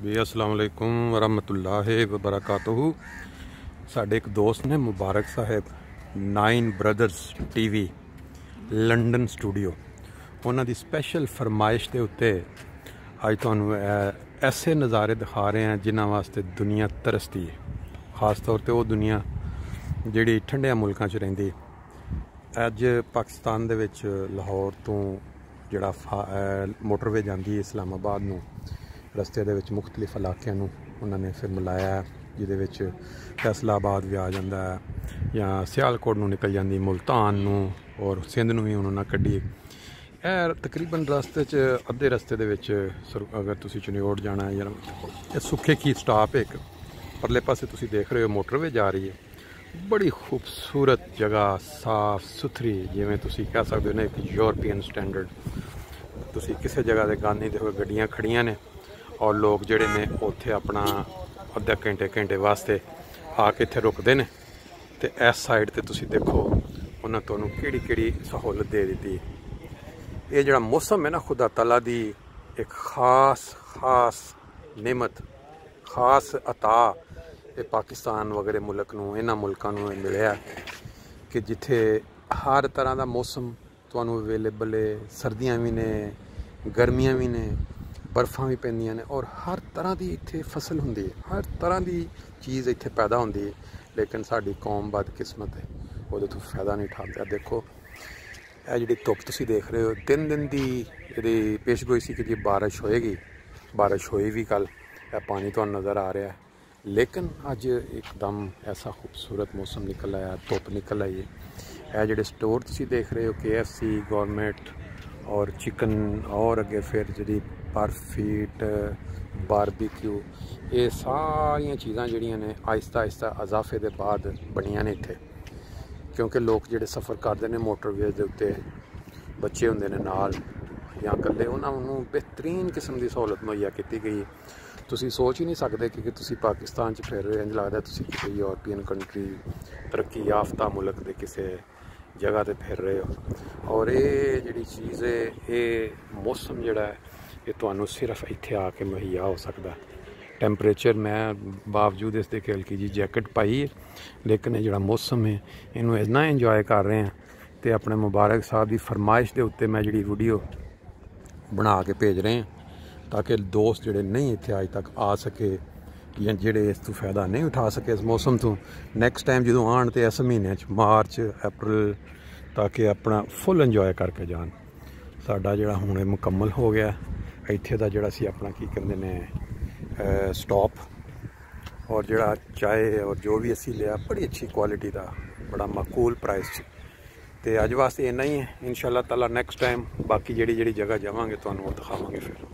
भी अस्सलाम वालेकुम वरहमतुल्लाहि वबरकातुहू। साडे एक दोस्त ने मुबारक साहब 9 ब्रदर्स टीवी लंडन स्टूडियो उन्हों की स्पैशल फरमाइश के उत्ते अज तुहानू ऐसे नज़ारे दिखा रहे हैं जिन्हों वास्ते दुनिया तरसती है। खास तौर पर वो दुनिया जिहड़ी ठंडिया मुल्कां च रहिंदी। अज पाकिस्तान दे विच लाहौर तो जिहड़ा मोटरवे जाती है इस्लामाबाद नूं, रस्ते दे विच मुख्तलिफ इलाकिਆਂ ਨੂੰ ਉਹਨਾਂ ने फिर मिलाया जिहदे विच फैसलाबाद भी आ जाता है या सियालकोट नूं निकल जाती, मुल्तान नूं और सिंध नूं भी उन्होंने कड्ढी। तकरीबन रस्ते च अद्धे रस्ते दे विच अगर तुसीं चनियोड़ जाना है या सुखे की स्टाप एक परले पासे तुसीं देख रहे हो मोटरवे जा रही है। बड़ी खूबसूरत जगह, साफ सुथरी, जिवें तुसीं कह सकते हो ना एक यूरोपीयन स्टैंडर्ड। तुसीं किसी जगह ते गांधी देखो गड्डियां खड़ियां ने और लोग जोड़े ने उत्थे अपना अद्धा घंटे वास्ते आके इत्थे रुकते हैं। तो इस साइड ते तुसीं देखो उन्हें तुहानूं किहड़ी सहूलत दे दी। ये जिहड़ा मौसम है ना, खुदा तआला दी एक खास नेमत, खास अता ये पाकिस्तान वगैरह मुल्क नूं, इन्हां मुल्कां नूं मिलिया कि जिथे हर तरह का मौसम तुहानूं अवेलेबल है। सर्दियाँ भी ने, गर्मियाँ भी ने, बर्फां भी पैंदियां ने और हर तरह की इत्थे फसल हुंदी है, हर तरह की चीज़ इत्थे पैदा होंदी है। लेकिन साडी कौम बदकिस्मत है, वो तो फायदा नहीं उठाता। देखो यह जी धुप तुसीं देख रहे हो, 3 दिन की यदि पेशगोई सी कि जी बारिश होएगी, बारिश होई भी कल, पानी तो नज़र आ रहा है। लेकिन अज एकदम ऐसा खूबसूरत मौसम निकल आया, धुप निकल आई है। यह जोड़े स्टोर तुसीं देख रहे हो KFC, गौरमेंट और चिकन और अगे फिर जी बर्फीट, बारबीक्यू, ये सारिया चीज़ां जिहड़ियां ने आहिस्ता आहिस्ता अजाफे के बाद बनियां ने इत्थे। क्योंकि लोग जिहड़े सफ़र करते हैं मोटरवे के उत्ते, बच्चे होंदे ने नाल या कल्ले, उन्होंने बेहतरीन किस्म की सहूलत मुहैया की गई। तुसीं सोच ही नहीं सकते कि तुसीं पाकिस्तान च फिर रहे, इंज लगदा तुसीं किसी यूरोपीयन कंट्री, तरक्की याफ्ता मुल्क के किसी जगह ते फिर रहे हो। और ये जिहड़ी चीज़ है, ये मौसम जिहड़ा है, ये तुहानूं सिर्फ इत्थे आके मुहैया हो सकता। टैंपरेचर मैं बावजूद इसके कि हल्की जी जैकेट पाई है, लेकिन ये जिहड़ा मौसम है इनू इन्ना इंजॉय कर रहे हैं। तो अपने मुबारक साहब की फरमाइश के उत्ते मैं जी वीडियो बना के भेज रहे हैं, ताकि दोस्त जोड़े नहीं इत्थे अज तक आ सके या जोड़े इस तो फायदा नहीं उठा सके इस मौसम तो, नैक्सट टाइम जो आन तो इस महीने मार्च अप्रैल, ताकि अपना फुल इंजॉय करके जान। साडा जिहड़ा हुणे मुकम्मल हो गया इत्थे दा जिहड़ा सी अपना की कहंदे ने स्टॉप, और जिहड़ा चाय और जो भी असी लिया बड़ी अच्छी क्वालिटी का, बड़ा माकूल प्राइस। तो अज वास्ते इन्ना ही है। इंशाअल्लाह ताला नैक्सट टाइम बाकी जिहड़ी जगह जावांगे तुहानूं दिखावांगे फिर।